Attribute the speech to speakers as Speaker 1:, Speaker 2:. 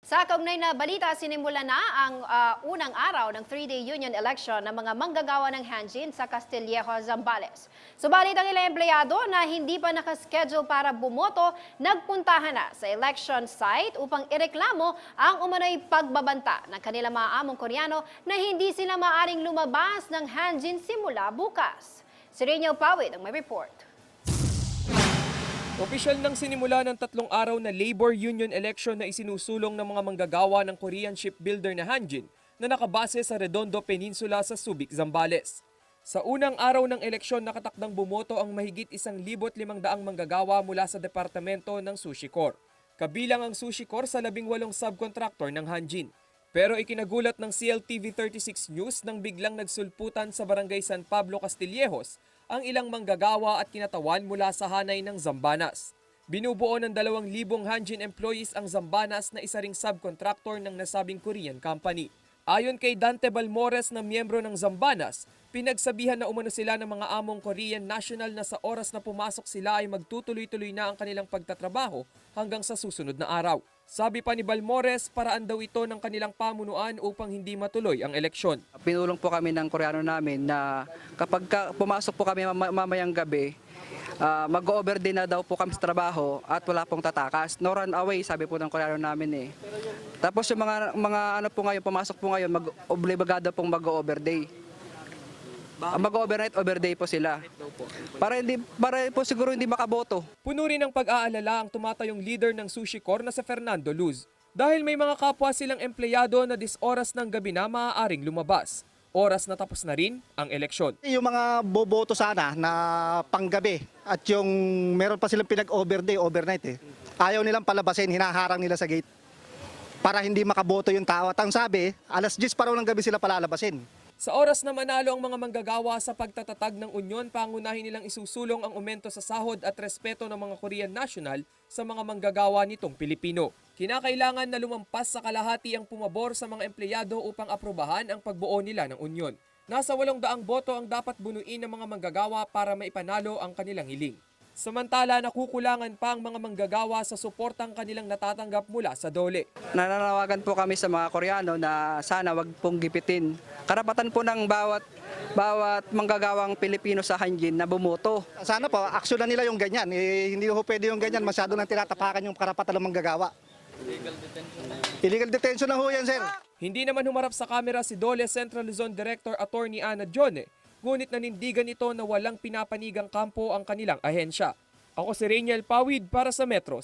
Speaker 1: Sa kaugnay na balita, sinimulan na ang unang araw ng 3-day union election ng mga manggagawa ng Hanjin sa Castillejos, Zambales. Subalit ang ilang empleyado na hindi pa naka-schedule para bumoto, nagpuntahan na sa election site upang ireklamo ang umano'y pagbabanta ng kanilang maaamong Koreano na hindi sila maaaring lumabas ng Hanjin simula bukas. Si Rino Pawid ang may report.
Speaker 2: Opisyal nang sinimula ng 3 araw na labor union election na isinusulong ng mga manggagawa ng Korean shipbuilder na Hanjin na nakabase sa Redondo Peninsula sa Subic, Zambales. Sa unang araw ng eleksyon, nakatakdang bumoto ang mahigit 1,500 manggagawa mula sa departamento ng Sushi Corps. Kabilang ang Sushi Corps sa 18 subcontractor ng Hanjin. Pero ikinagulat ng CLTV 36 News nang biglang nagsulputan sa barangay San Pablo, Castillejos ang ilang manggagawa at kinatawan mula sa hanay ng Zambanas. Binubuo ng 2,000 Hanjin employees ang Zambanas na isa ring subcontractor ng nasabing Korean company. Ayon kay Dante Balmores na miyembro ng Zambanas, pinagsabihan na umano sila ng mga among Korean national na sa oras na pumasok sila ay magtutuloy-tuloy na ang kanilang pagtatrabaho hanggang sa susunod na araw. Sabi pa ni Balmores, paraan daw ito ng kanilang pamunuan upang hindi matuloy ang eleksyon.
Speaker 3: Pinulong po kami ng Koreano namin na kapag pumasok po kami mamayang gabi, mag-overday na daw po kami sa trabaho at wala pong tatakas. No run away, sabi po ng Koreano namin eh. Tapos yung mga ano po ngayon, pumasok po ngayon, mag-obligado pong mag-overday. Mag-overnight, overday po sila. Para po siguro hindi makaboto.
Speaker 2: Puno rin ng pag-aalala ang tumatayong leader ng Sushi Corps na si Fernando Luz. Dahil may mga kapwa silang empleyado na 10 oras ng gabi na maaaring lumabas. Oras na tapos na rin ang eleksyon.
Speaker 4: Yung mga boboto sana na panggabi at yung meron pa silang pinag-overday, overnight Ayaw nilang palabasin, hinaharang nila sa gate para hindi makaboto yung tao. At ang sabi, alas 10 pa raw ng gabi sila palalabasin.
Speaker 2: Sa oras na manalo ang mga manggagawa sa pagtatatag ng unyon, pangunahin nilang isusulong ang aumento sa sahod at respeto ng mga Korean national sa mga manggagawa nitong Pilipino. Kinakailangan na lumampas sa kalahati ang pumabor sa mga empleyado upang aprobahan ang pagbuo nila ng unyon. Nasa 800 boto ang dapat bunuin ng mga manggagawa para maipanalo ang kanilang hiling. Samantala, nakukulangan pa ang mga manggagawa sa suportang kanilang natatanggap mula sa DOLE.
Speaker 3: Nananawagan po kami sa mga Koreano na sana wag pong gipitin. Karapatan po ng bawat manggagawang Pilipino sa Hanjin na bumoto.
Speaker 4: Sana po, aksyonan nila yung ganyan. Hindi ho pwede yung ganyan, masyado nang tinatapakan yung karapatan ng manggagawa. Illegal detention na ho yan, sir.
Speaker 2: Hindi naman humarap sa kamera si DOLE Central Luzon Director Attorney Ana Jone, ngunit nanindigan ito na walang pinapanigang kampo ang kanilang ahensya. Ako si Rainiel Pawid para sa Metro.